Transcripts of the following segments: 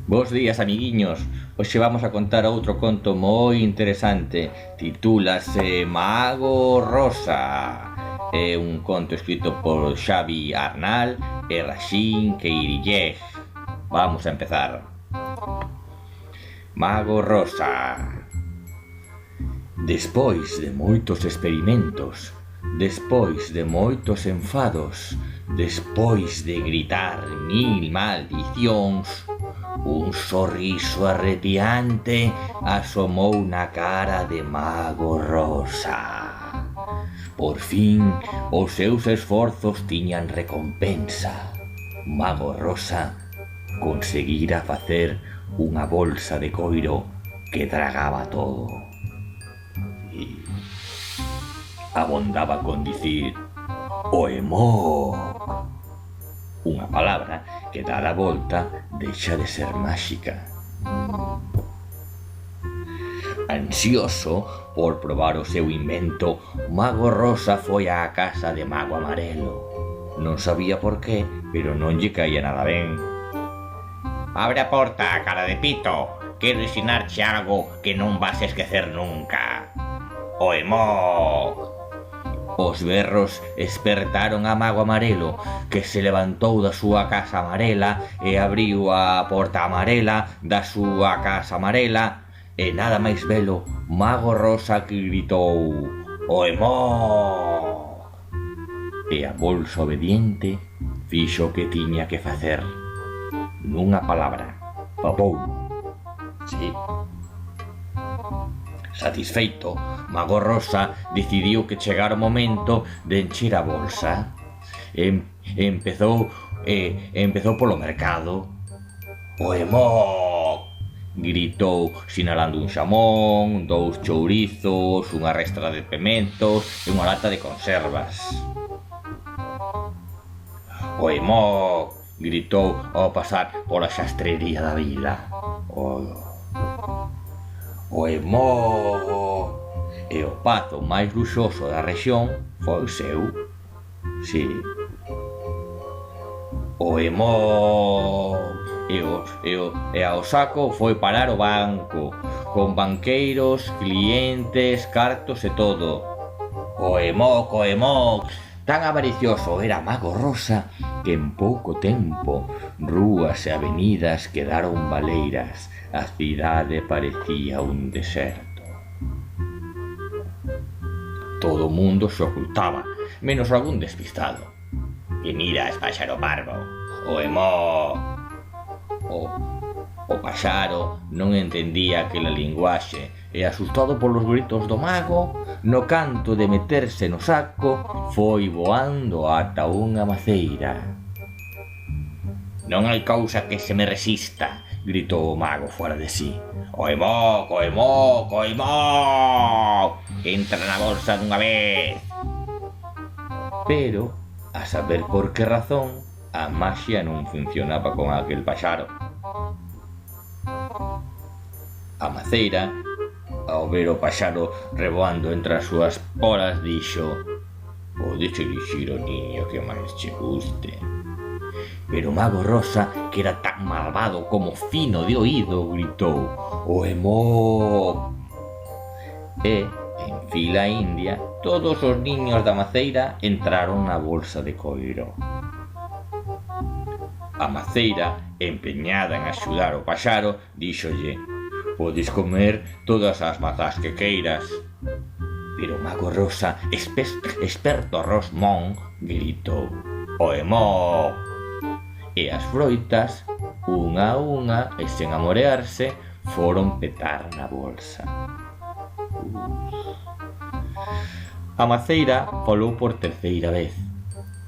Bos días, amiguiños. Hoxe vamos a contar outro conto moi interesante. Titúlase Mago Rosa. É un conto escrito por Xavi Arnal e Raxín Queirillej. Vamos a empezar. Mago Rosa. Despois de moitos experimentos, despois de moitos enfados, despois de gritar mil maldicións, un sorriso arrepiante asomou na cara de Mago Rosa. Por fin, os seus esforzos tiñan recompensa. Mago Rosa conseguira facer unha bolsa de coiro que tragaba todo. E abondaba con dicir Oemok, unha palabra que dada a volta deixa de ser máxica. Ansioso por probar o seu invento, Mago Rosa foi á casa de Mago Amarelo. Non sabía por qué, pero non lle caía nada ben. Abre a porta, cara de pito. Quero ensinarche algo que non vas a esquecer nunca. Oemok. Os berros espertaron a Mago Amarelo, que se levantou da súa casa amarela e abriu a porta amarela da súa casa amarela, e nada máis velo, Mago Rosa que gritou Oemok. E a bolsa obediente fixo o que tiña que facer. Nunha palabra, papou. Sí. Satisfeito, Mago Rosa decidiu que chegara o momento de encher a bolsa. Empezou polo mercado. Oemok! Gritou sinalando un xamón, 2 chourizos, unha restra de pementos e unha lata de conservas. Oemok! Gritou ao pasar pola xastrería da vila. Oemok! E o pazo máis luxoso da rexión foi o seu. Si. Oemok! E ao saco foi parar o banco, con banqueiros, clientes, cartos e todo. Oemok, Oemok! Tan avaricioso era Mago Rosa que en pouco tempo rúas e avenidas quedaron baleiras. A cidade parecía un deserto. Todo o mundo se ocultaba, menos algún despistado. Que miras, páxaro parvo? Oemok! O paxaro non entendía aquela linguaxe e, asustado polos gritos do mago, no canto de meterse no saco, foi voando ata unha maceira. Non hai cousa que se me resista, gritou o mago fora de sí. Oemok, Oemok, Oemok! Entra na bolsa dunha vez! Pero, a saber por que razón, a maxia non funcionaba con aquel paxaro. A maceira, ao ver o paxaro reboando entre as súas polas, dixo: podes elixir o niño que máis che guste. Pero Mago Rosa, que era tan malvado como fino de oído, gritou Oemok! E, en fila india, todos os niños da maceira entraron na bolsa de coiro. A maceira, empeñada en axudar o paxaro, díxolle: podes comer todas as mazás que queiras. Pero Mago Rosa, experto rosmón, gritou Oemok! E as froitas, unha a unha e sen amorearse, foron petar na bolsa. A maceira falou por terceira vez: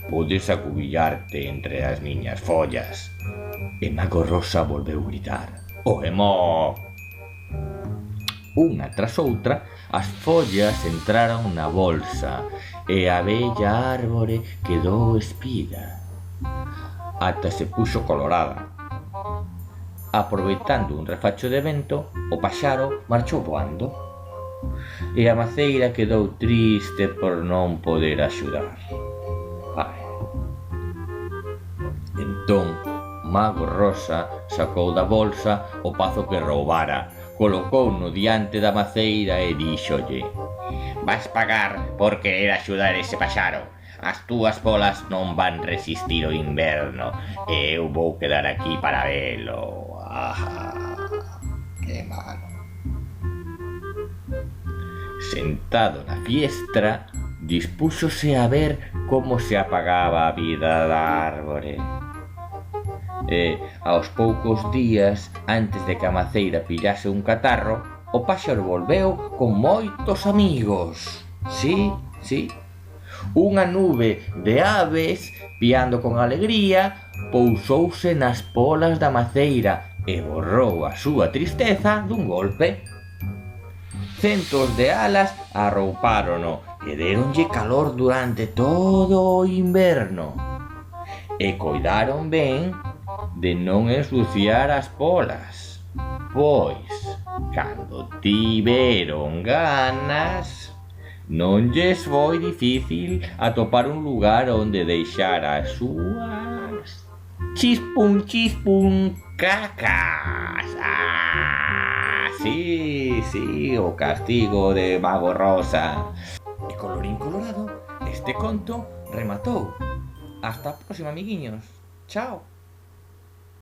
podes acubillarte entre as miñas follas. E Mago Rosa volveu gritar Oemok! Unha tras outra, as follas entraron na bolsa e a bella árbore quedou espida, ata se puxo colorada. Aproveitando un refacho de vento, o paxaro marchou voando e a maceira quedou triste por non poder axudar. Entón, Mago Rosa sacou da bolsa o pazo que roubara, colocouno diante da maceira e díxolle: vas pagar por querer axudar ese paxaro. As túas bolas non van resistir o inverno e eu vou quedar aquí para velo. Que malo. Sentado na fiestra, dispúxose a ver como se apagaba a vida da árbore. E, aos poucos días, antes de que a maceira pillase un catarro, o páxaro volveu con moitos amigos. Sí. Unha nube de aves, piando con alegría, pousouse nas polas da maceira e borrou a súa tristeza dun golpe. Centos de alas arroupárono e deronlle calor durante todo o inverno. E coidaron ben de non ensuciar as polas, pois, cando tiveron ganas, non lles foi difícil atopar un lugar onde deixar as súas chispun cacas. Sí, o castigo de Mago Rosa. E colorín colorado, este conto rematou. Hasta a próxima, amiguiños. Chao.